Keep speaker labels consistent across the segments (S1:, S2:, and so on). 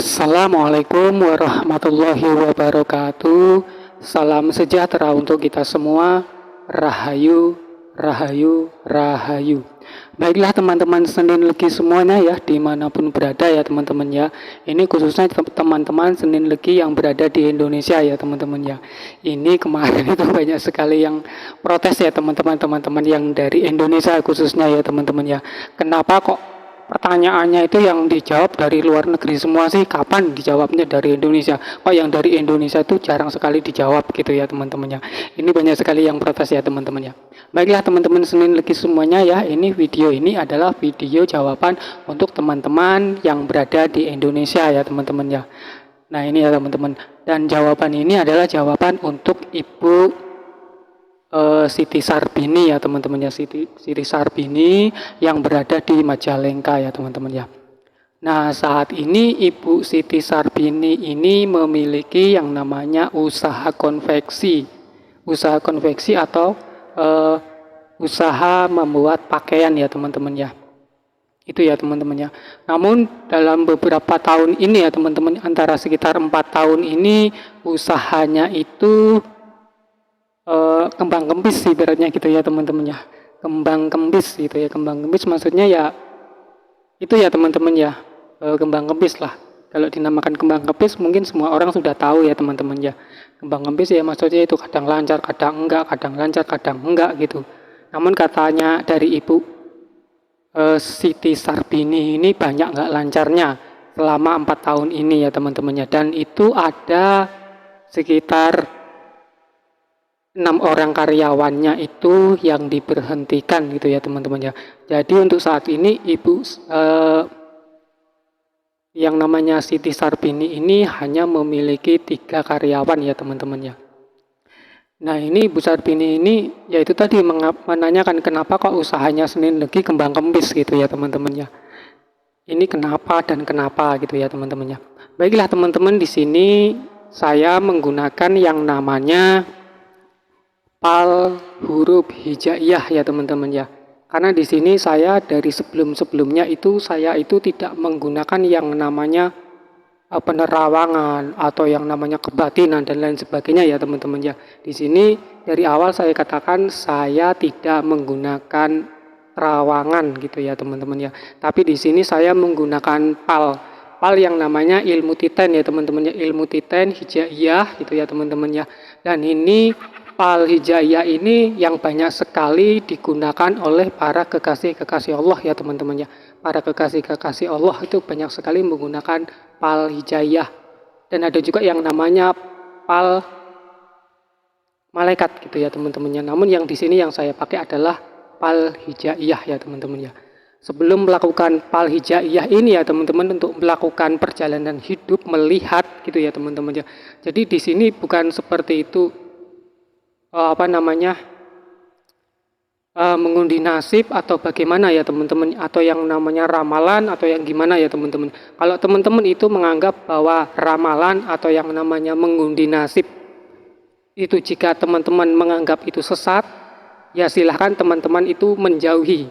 S1: Assalamualaikum warahmatullahi wabarakatuh. Salam sejahtera untuk kita semua. Rahayu, rahayu, rahayu. Baiklah teman-teman Senin Legi semuanya ya, dimanapun berada ya teman-teman ya. Ini khususnya teman-teman Senin Legi yang berada di Indonesia ya teman-teman ya. Ini kemarin itu banyak sekali yang protes ya teman-teman yang dari Indonesia khususnya ya teman-teman ya. Kenapa kok pertanyaannya itu yang dijawab dari luar negeri semua sih? Kapan dijawabnya dari Indonesia? Kok yang dari Indonesia itu jarang sekali dijawab gitu ya teman-teman ya. Ini banyak sekali yang protes ya teman-teman ya. Baiklah teman-teman Senin Legi semuanya ya, ini video ini adalah video jawaban untuk teman-teman yang berada di Indonesia ya teman-teman ya. Nah ini ya teman-teman, dan jawaban ini adalah jawaban untuk Ibu Siti Sarbini ya teman-teman ya, Siti Sarbini yang berada di Majalengka ya teman-teman ya. Nah saat ini Ibu Siti Sarbini ini memiliki yang namanya usaha konveksi atau usaha membuat pakaian ya teman-teman ya. Itu ya teman-teman ya. Namun dalam beberapa tahun ini ya teman-teman, antara sekitar 4 tahun ini usahanya itu kembang kempis ibaratnya gitu ya teman-teman ya. Kembang kempis gitu ya. Kembang kempis maksudnya ya itu ya teman-teman ya, kembang kempis lah. Kalau dinamakan kembang kempis mungkin semua orang sudah tahu ya teman-teman ya. Kembang kempis ya maksudnya itu kadang lancar, kadang enggak, kadang lancar, kadang enggak gitu. Namun katanya dari Ibu Siti Sarbini ini banyak enggak lancarnya selama 4 tahun ini ya teman-teman ya. Dan itu ada sekitar 6 orang karyawannya itu yang diberhentikan gitu ya teman-teman ya. Jadi untuk saat ini Ibu yang namanya Siti Sarbini ini hanya memiliki 3 karyawan ya teman-teman ya. Nah ini Ibu Sarbini ini yaitu tadi menanyakan kenapa kok usahanya Senin Legi kembang kempis gitu ya teman-teman ya. Ini kenapa dan kenapa gitu ya teman-teman ya. Baiklah teman-teman, di sini saya menggunakan yang namanya PAL huruf hijaiyah ya teman-teman ya. Karena di sini saya dari sebelum-sebelumnya itu saya itu tidak menggunakan yang namanya penerawangan atau yang namanya kebatinan dan lain sebagainya ya teman-teman ya. Di sini dari awal saya katakan saya tidak menggunakan terawangan gitu ya teman-teman ya. Tapi di sini saya menggunakan PAL yang namanya ilmu titen ya teman-teman ya, ilmu titen hijaiyah gitu ya teman-teman ya. Dan ini PAL hijaiyah ini yang banyak sekali digunakan oleh para kekasih-kekasih Allah ya teman-teman ya. Para kekasih-kekasih Allah itu banyak sekali menggunakan PAL hijaiyah. Dan ada juga yang namanya PAL malaikat gitu ya teman-teman ya. Namun yang di sini yang saya pakai adalah PAL hijaiyah ya teman-teman ya. Sebelum melakukan PAL hijaiyah ini ya teman-teman, untuk melakukan perjalanan hidup melihat gitu ya teman-teman ya. Jadi di sini bukan seperti itu mengundi nasib atau bagaimana ya teman-teman, atau yang namanya ramalan atau yang gimana ya teman-teman. Kalau teman-teman itu menganggap bahwa ramalan atau yang namanya mengundi nasib itu, jika teman-teman menganggap itu sesat, ya silahkan teman-teman itu menjauhi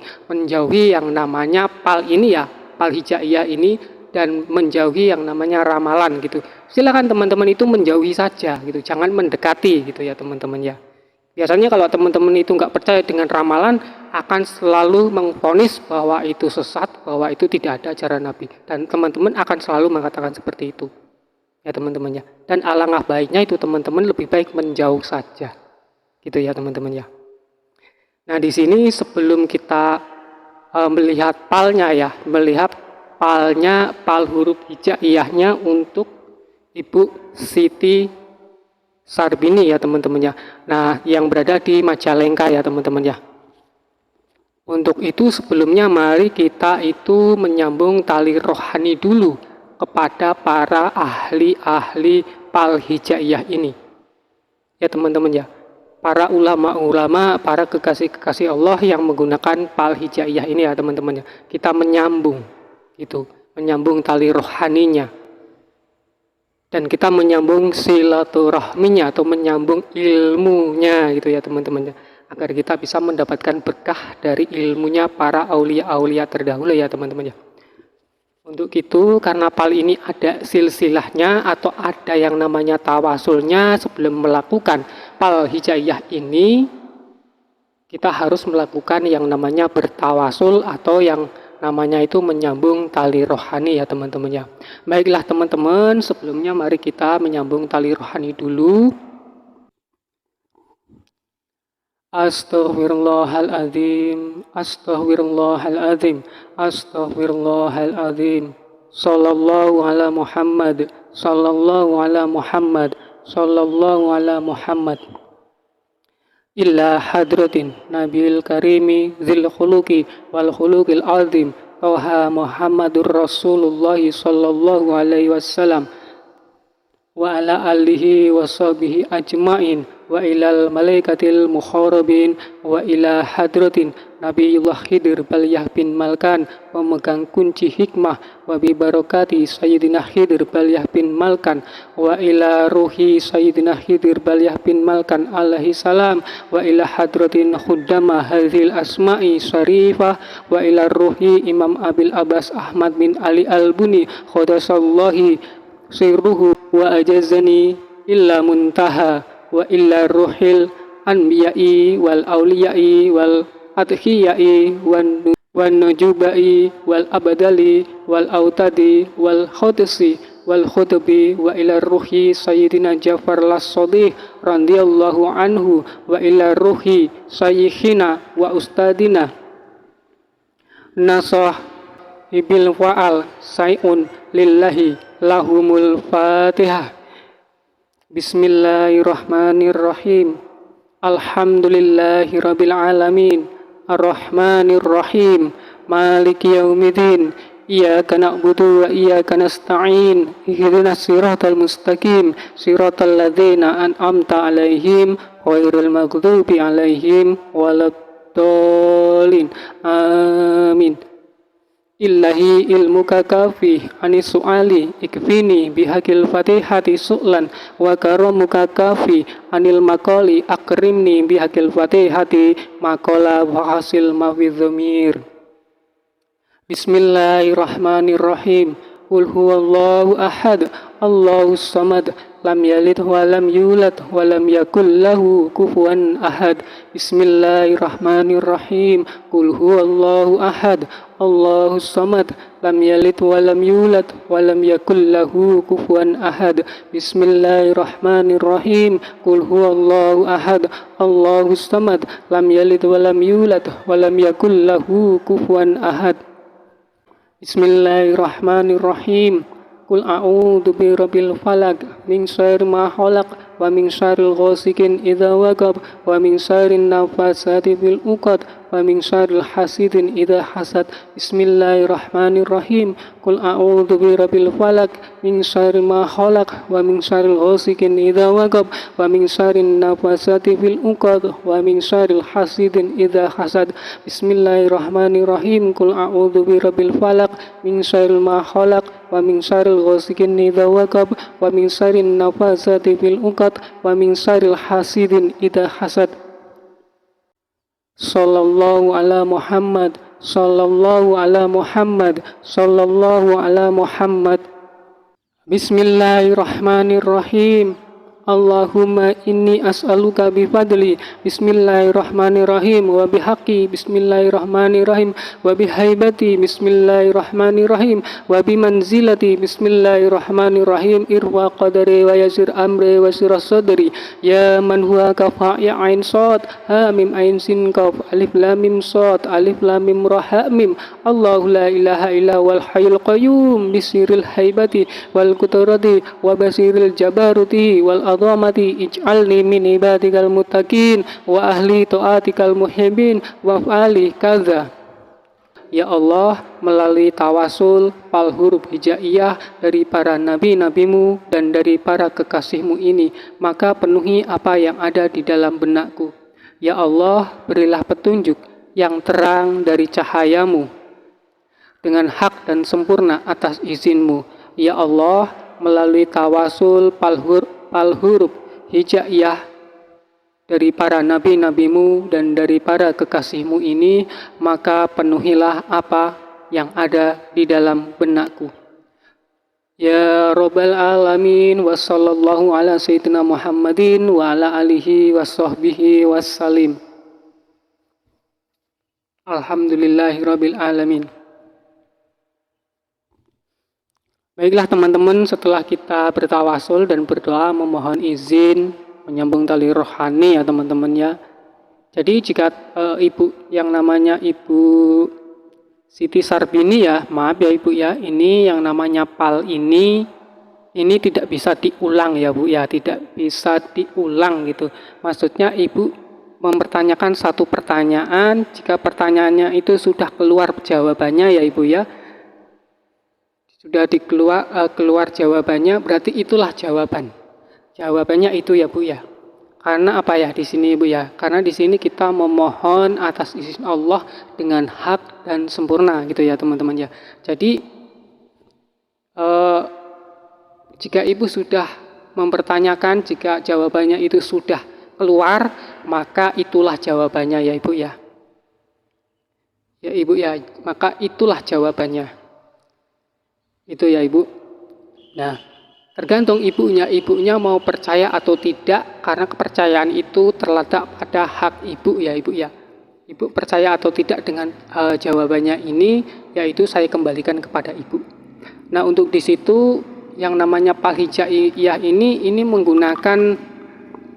S1: yang namanya PAL ini ya, PAL hijaiyah ini, dan menjauhi yang namanya ramalan gitu. Silahkan teman-teman itu menjauhi saja gitu, jangan mendekati gitu ya teman-teman ya. Biasanya kalau teman-teman itu nggak percaya dengan ramalan, akan selalu mengvonis bahwa itu sesat, bahwa itu tidak ada ajaran Nabi. Dan teman-teman akan selalu mengatakan seperti itu. Ya teman-teman ya. Dan alangkah baiknya itu teman-teman lebih baik menjauh saja. Gitu ya teman-teman ya. Nah di sini sebelum kita melihat PAL-nya ya, melihat PAL huruf hijaiyahnya untuk Ibu Siti Sarbini ya teman-teman ya. Nah yang berada di Majalengka ya teman-teman ya. Untuk itu sebelumnya mari kita itu menyambung tali rohani dulu kepada para ahli-ahli PAL hijaiyah ini ya teman-teman ya. Para ulama-ulama, para kekasih-kekasih Allah yang menggunakan PAL hijaiyah ini ya teman-teman ya. Kita menyambung gitu, menyambung tali rohaninya. Dan kita menyambung silaturahminya atau menyambung ilmunya gitu ya teman-teman ya, agar kita bisa mendapatkan berkah dari ilmunya para aulia-aulia terdahulu ya teman-teman ya. Untuk itu, karena pal ini ada silsilahnya atau ada yang namanya tawasulnya, sebelum melakukan pal hijaiyah ini, kita harus melakukan yang namanya bertawasul atau yang namanya itu menyambung tali rohani ya teman-teman ya. Baiklah teman-teman, sebelumnya mari kita menyambung tali rohani dulu. Astaghfirullahaladzim, astaghfirullahaladzim, astaghfirullahaladzim. Sallallahu ala Muhammad, sallallahu ala Muhammad, sallallahu ala Muhammad. Illa hadratin nabil karimi zil khuluqi wal khuluqil azim Toha Muhammadur Rasulullah sallallahu alaihi wasallam wa ala alihi wa sahbihi ajma'in wa ilal malaikatil mukharabin wa ila hadratin Nabiullah Khidir Baliyah bin Malkan pemegang kunci hikmah wa bi barakati Sayyidina Khidir Baliyah bin Malkan wa ila ruhi Sayyidina Khidir Baliyah bin Malkan alaihi salam wa ila hadratin khuddama hadhil asma'i syarifah wa ila ruhi Imam Abil Abbas Ahmad bin Ali Al-Buni khodasallahi sirruhu wa ajazani illa muntaha wa illa ruhil anbiya'i wal awliya'i wal adhiyai wan nujubai wal abadali wal autadi wal khutsi wal khutbi wa ila ruhi sayyidina Jafar las-Sadiq radhiyallahu anhu wa ila ruhi sayyidina wa ustadina nasah ibil fa'al sayun lillahi lahumul fatihah. Bismillahirrahmanirrahim. Alhamdulillahi rabbil alamin. Ar-Rahmanir-Rahim. Maliki yaumiddin. Iyyaka na'budu wa iyyaka nasta'in. Ihdinas siratal mustaqim. Siratal ladzina an'amta 'alaihim ghairil maghdubi 'alaihim waladdallin. Amin. Illahi ilmuka kafi anis su'ali ikfini bihaqil fatihati su'lan wa karamuka kafi anil maqali akrimni bihaqil fatihati maqala wa hasil mafidhumir. Bismillahirrahmanirrahim. Qul huwallahu ahad, Allahus samad, lam yalid wa lam yulad wa lam yakul lahu kufuwan ahad. Bismillahirrahmanirrahim. Qul huwallahu ahad, Allahus samad, lam yalid wa lam yulad wa lam yakul lahu kufuwan ahad. Bismillahirrahmanirrahim. Qul huwallahu ahad, Allahus samad, lam yalid wa lam yulad wa lam yakul lahu kufuwan ahad. Bismillahirrahmanirrahim. Qul a'udzu birabbil falaq min syarri ma khalaq wa min syarril ghasikin idza waqab wa min syarrin nafasati fil 'uqad wa min syarril hasidin idza hasad. Bismillahirrahmanirrahim. Qul a'udzu birabbil falaq min syarri ma khalaq wa min syarril ghasikin idza waqab wa min syarrin nafasati fil 'uqad wa min syarril hasidin idza hasad. Bismillahirrahmanirrahim. Qul a'udzu birabbil falaq min syarri ma khalaq wa min syarril ghasikin idza waqab wa min syarrin nafasati fil 'uqad wa min syarril hasidin idza hasad. Sallallahu ala Muhammad, sallallahu ala Muhammad, sallallahu ala Muhammad. Bismillahirrahmanirrahim. Allahumma inni as'aluka bifadli bismillahirrahmanirrahim wa bihaqqi bismillahirrahmanirrahim wa bihaibati bismillahirrahmanirrahim wa bimanzilati bismillahirrahmanirrahim irwa qadari wa yasir amri wa sirah sadri ya man huwa kafa ya ain sad ha mim ain sin kaf alif lam mim sad alif lam mim ra ha mim Allahu la ilaha illa wal hayyul qayyum bisiril haibati wal qudrati wa basiril jabaruti wal azamati ij'alni min ibadikal muttaqin wa ahli ta'atikal muhibbin wa fa'ali kadza. Ya Allah, melalui tawasul pal huruf hijaiyah dari para nabi-nabimu dan dari para kekasihmu ini, maka penuhi apa yang ada di dalam benakku. Ya Allah, berilah petunjuk yang terang dari cahayamu dengan hak dan sempurna atas izinmu. Ya Allah, melalui tawasul pal huruf hijaiyah dari para nabi-nabimu dan dari para kekasihmu ini, maka penuhilah apa yang ada di dalam benakku. Ya Rabbal Alamin wa sallallahu ala sayyidina Muhammadin wa ala alihi wa sahbihi wassalim. Alhamdulillahi Rabbil Alamin. Baiklah teman-teman, setelah kita bertawasul dan berdoa memohon izin menyambung tali rohani ya teman-teman ya. Jadi jika ibu yang namanya Ibu Siti Sarbini ya, maaf ya Ibu ya, ini yang namanya PAL ini tidak bisa diulang ya Bu ya, tidak bisa diulang gitu. Maksudnya Ibu mempertanyakan satu pertanyaan, jika pertanyaannya itu sudah keluar jawabannya ya Ibu ya, sudah keluar jawabannya, berarti itulah jawaban. Jawabannya itu ya Bu ya. Karena apa ya di sini Ibu ya? Karena di sini kita memohon atas izin Allah dengan hak dan sempurna gitu ya teman-teman ya. Jadi jika Ibu sudah mempertanyakan, jika jawabannya itu sudah keluar, maka itulah jawabannya ya Ibu ya. Ya Ibu ya, maka itulah jawabannya. Itu ya Ibu. Nah, tergantung ibunya mau percaya atau tidak, karena kepercayaan itu terletak pada hak ibu ya Ibu ya. Ibu percaya atau tidak dengan jawabannya ini, yaitu saya kembalikan kepada Ibu. Nah untuk di situ yang namanya PAL hijaiyah ini menggunakan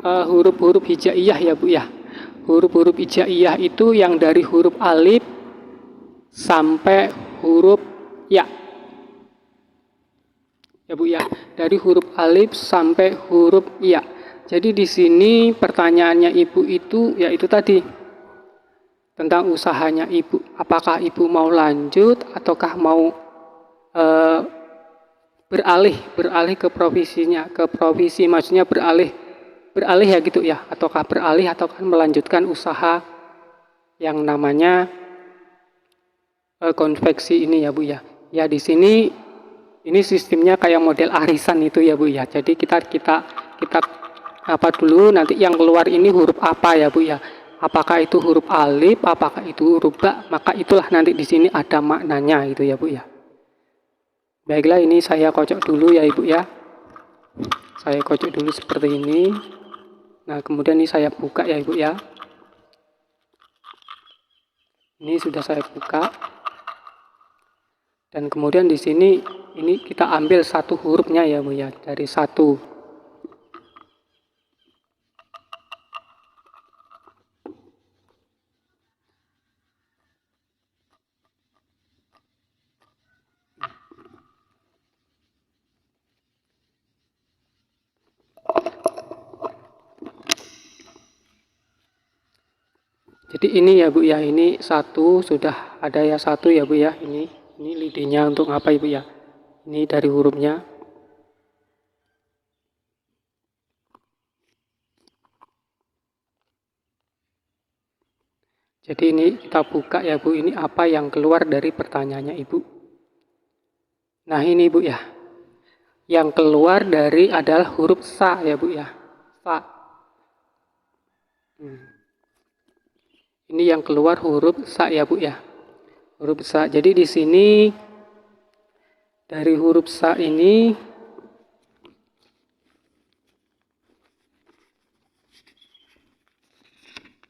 S1: huruf-huruf hijaiyah ya Bu ya. Huruf-huruf hijaiyah itu yang dari huruf alif sampai huruf ya. Ya Bu ya, dari huruf alif sampai huruf ya. Jadi di sini pertanyaannya Ibu itu yaitu tadi tentang usahanya Ibu. Apakah Ibu mau lanjut ataukah mau beralih ke provisi maksudnya beralih ya gitu ya, ataukah beralih ataukah melanjutkan usaha yang namanya konveksi ini ya Bu ya. Ya di sini ini sistemnya kayak model arisan itu ya Bu ya. Jadi kita apa dulu, nanti yang keluar ini huruf apa ya Bu ya. Apakah itu huruf alif, apakah itu huruf ba, maka itulah nanti di sini ada maknanya gitu ya Bu ya. Baiklah, ini saya kocok dulu ya Ibu ya. Saya kocok dulu seperti ini. Nah, kemudian ini saya buka ya Ibu ya. Ini sudah saya buka. Dan kemudian di sini ini kita ambil satu hurufnya ya Bu ya, dari satu. Jadi ini ya Bu ya, ini satu sudah ada ya satu ya Bu ya, ini lidinya untuk apa Ibu ya? Ini dari hurufnya. Jadi ini kita buka ya Bu, ini apa yang keluar dari pertanyaannya Ibu. Nah ini Bu ya, yang keluar dari adalah huruf sa ya Bu ya, sa. Ini yang keluar huruf sa ya Bu ya, huruf sa. Jadi di sini dari huruf sa ini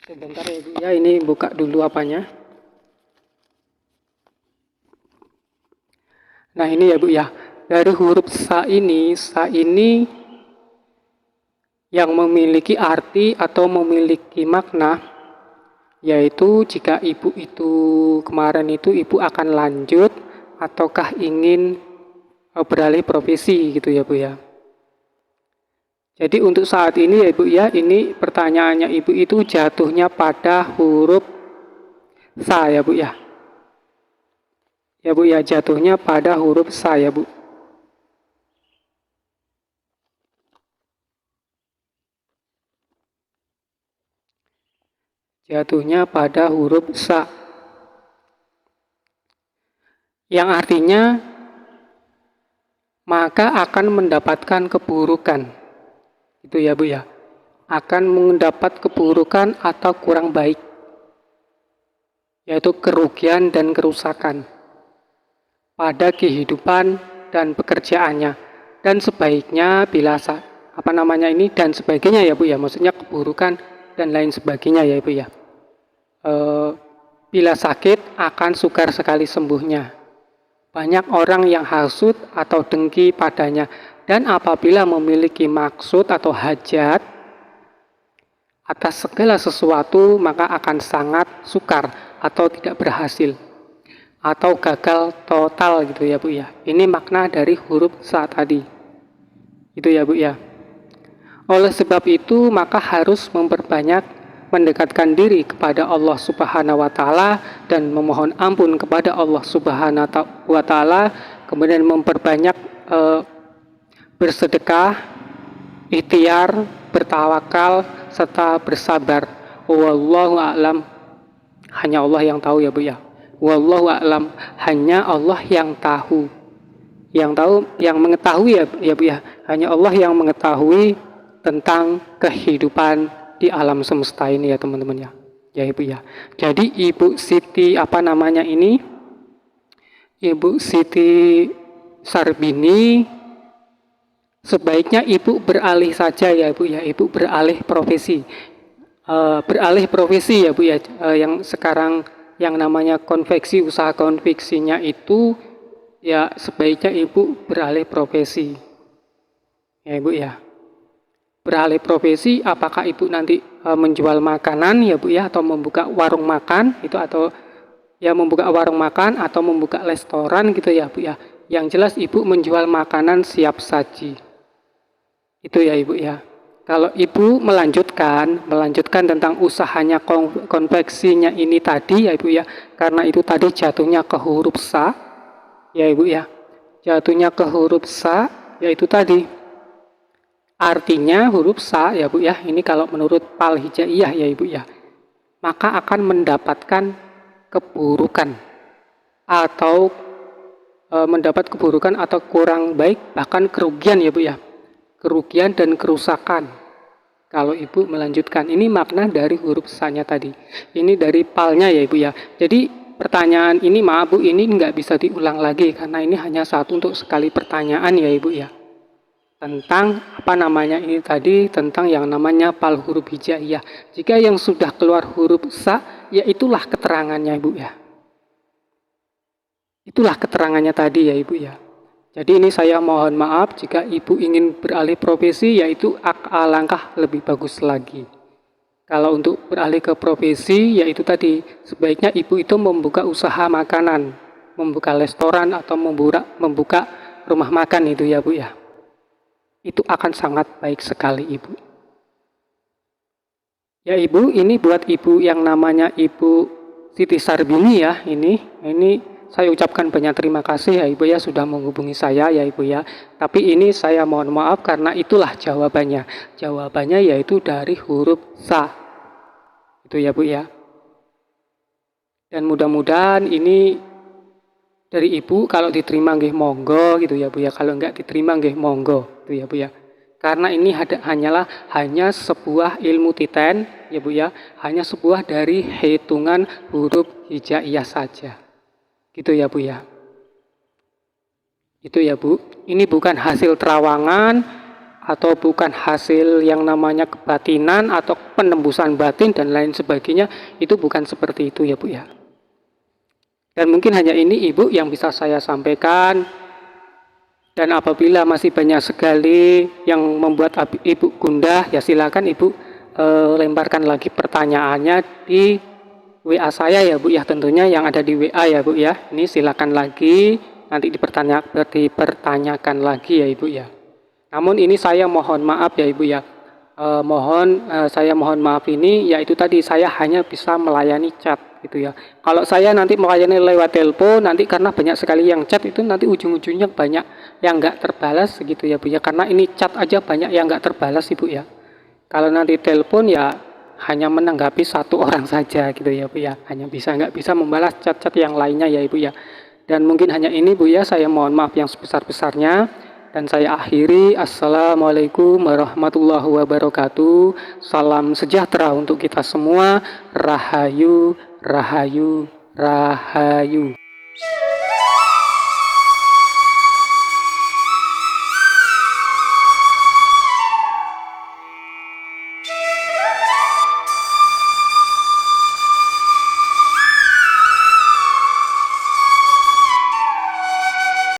S1: sebentar ya Bu ya, ini buka dulu apanya. Nah ini ya Bu ya, dari huruf sa ini yang memiliki arti atau memiliki makna, yaitu jika Ibu itu kemarin itu Ibu akan lanjut ataukah ingin beralih profesi gitu ya Bu ya. Jadi untuk saat ini ya Ibu ya, ini pertanyaannya Ibu itu jatuhnya pada huruf sa ya Bu ya. Ya Bu ya, jatuhnya pada huruf sa ya Bu. Jatuhnya pada huruf sa. Yang artinya maka akan mendapatkan keburukan. Itu ya Bu ya. Akan mendapat keburukan atau kurang baik. Yaitu kerugian dan kerusakan. pada kehidupan dan pekerjaannya. Dan sebaiknya bila dan sebagainya ya Bu ya, maksudnya keburukan dan lain sebagainya ya Bu ya. Bila sakit akan sukar sekali sembuhnya. Banyak orang yang hasut atau dengki padanya, dan apabila memiliki maksud atau hajat atas segala sesuatu, maka akan sangat sukar atau tidak berhasil atau gagal total gitu ya Bu ya. Ini makna dari huruf sa tadi. Itu ya Bu ya. Oleh sebab itu maka harus memperbanyak mendekatkan diri kepada Allah Subhanahu wa taala dan memohon ampun kepada Allah Subhanahu wa taala, kemudian memperbanyak bersedekah, ikhtiar, bertawakal serta bersabar. Wallahu a'lam. Hanya Allah yang tahu ya Bu ya. Wallahu a'lam, hanya Allah yang tahu. Yang mengetahui ya Bu ya. Hanya Allah yang mengetahui tentang kehidupan di alam semesta ini ya teman-teman ya. Ya Ibu ya. Jadi Ibu Siti Ibu Siti Sarbini, sebaiknya Ibu beralih saja ya Bu ya. Ibu beralih profesi. Beralih profesi ya Bu ya. Yang sekarang yang namanya konveksi, usaha konveksinya itu ya sebaiknya Ibu beralih profesi. Ya Ibu ya. Beralih profesi, apakah Ibu nanti menjual makanan ya Bu ya, atau membuka warung makan itu, atau ya membuka warung makan atau membuka restoran gitu ya Bu ya. Yang jelas Ibu menjual makanan siap saji. Itu ya Ibu ya. Kalau Ibu melanjutkan tentang usahanya konveksinya ini tadi ya Ibu ya, karena itu tadi jatuhnya ke huruf sa ya Ibu ya. Jatuhnya ke huruf sa yaitu tadi. Artinya huruf sa ya Bu ya, ini kalau menurut Pal Hijaiyah ya Ibu ya, maka akan mendapatkan keburukan atau mendapat keburukan atau kurang baik, bahkan kerugian ya Bu ya. Kerugian dan kerusakan kalau Ibu melanjutkan. Ini makna dari huruf sa-nya tadi. Ini dari palnya ya Ibu ya. Jadi pertanyaan ini maaf Bu, ini nggak bisa diulang lagi karena ini hanya satu untuk sekali pertanyaan ya Ibu ya. Tentang ini tadi, tentang yang namanya pal huruf hijaiyah. Jika yang sudah keluar huruf sa, ya itulah keterangannya Ibu ya. Itulah keterangannya tadi ya Ibu ya. Jadi ini saya mohon maaf jika Ibu ingin beralih profesi, yaitu alangkah lebih bagus lagi. Kalau untuk beralih ke profesi, yaitu tadi sebaiknya Ibu itu membuka usaha makanan, membuka restoran atau membuka rumah makan itu ya Bu ya. Itu akan sangat baik sekali Ibu. Ya Ibu, ini buat Ibu yang namanya Ibu Siti Sarbini ya, ini saya ucapkan banyak terima kasih ya Ibu ya sudah menghubungi saya ya Ibu ya. Tapi ini saya mohon maaf karena itulah jawabannya. Jawabannya yaitu dari huruf sa. Itu ya Bu ya. Dan mudah-mudahan ini dari Ibu, kalau diterima nggih monggo gitu ya Bu ya. Kalau enggak diterima nggih monggo gitu ya Bu ya. Karena ini hanya sebuah ilmu titen ya Bu ya. Hanya sebuah dari hitungan huruf hijaiyah saja. Gitu ya Bu ya. Itu ya Bu. Ini bukan hasil terawangan atau bukan hasil yang namanya kebatinan atau penembusan batin dan lain sebagainya. Itu bukan seperti itu ya Bu ya. Dan mungkin hanya ini Ibu yang bisa saya sampaikan. Dan apabila masih banyak sekali yang membuat Ibu gundah, ya silakan Ibu lemparkan lagi pertanyaannya di WA saya ya Bu ya, tentunya yang ada di WA ya Bu ya. Ini silakan lagi nanti dipertanyakan lagi ya Ibu ya. Namun ini saya mohon maaf ya Ibu ya. Saya mohon maaf ini yaitu tadi saya hanya bisa melayani chat gitu ya. Kalau saya nanti melayani lewat telepon, nanti karena banyak sekali yang chat itu nanti ujung-ujungnya banyak yang nggak terbalas gitu ya Bu ya. Karena ini chat aja banyak yang nggak terbalas Ibu ya. Kalau nanti telepon ya hanya menanggapi satu orang saja gitu ya Bu ya. Nggak bisa membalas chat-chat yang lainnya ya Ibu ya. Dan mungkin hanya ini Bu ya, saya mohon maaf yang sebesar-besarnya. Dan saya akhiri, Assalamualaikum warahmatullahi wabarakatuh. Salam sejahtera untuk kita semua. Rahayu, rahayu, rahayu.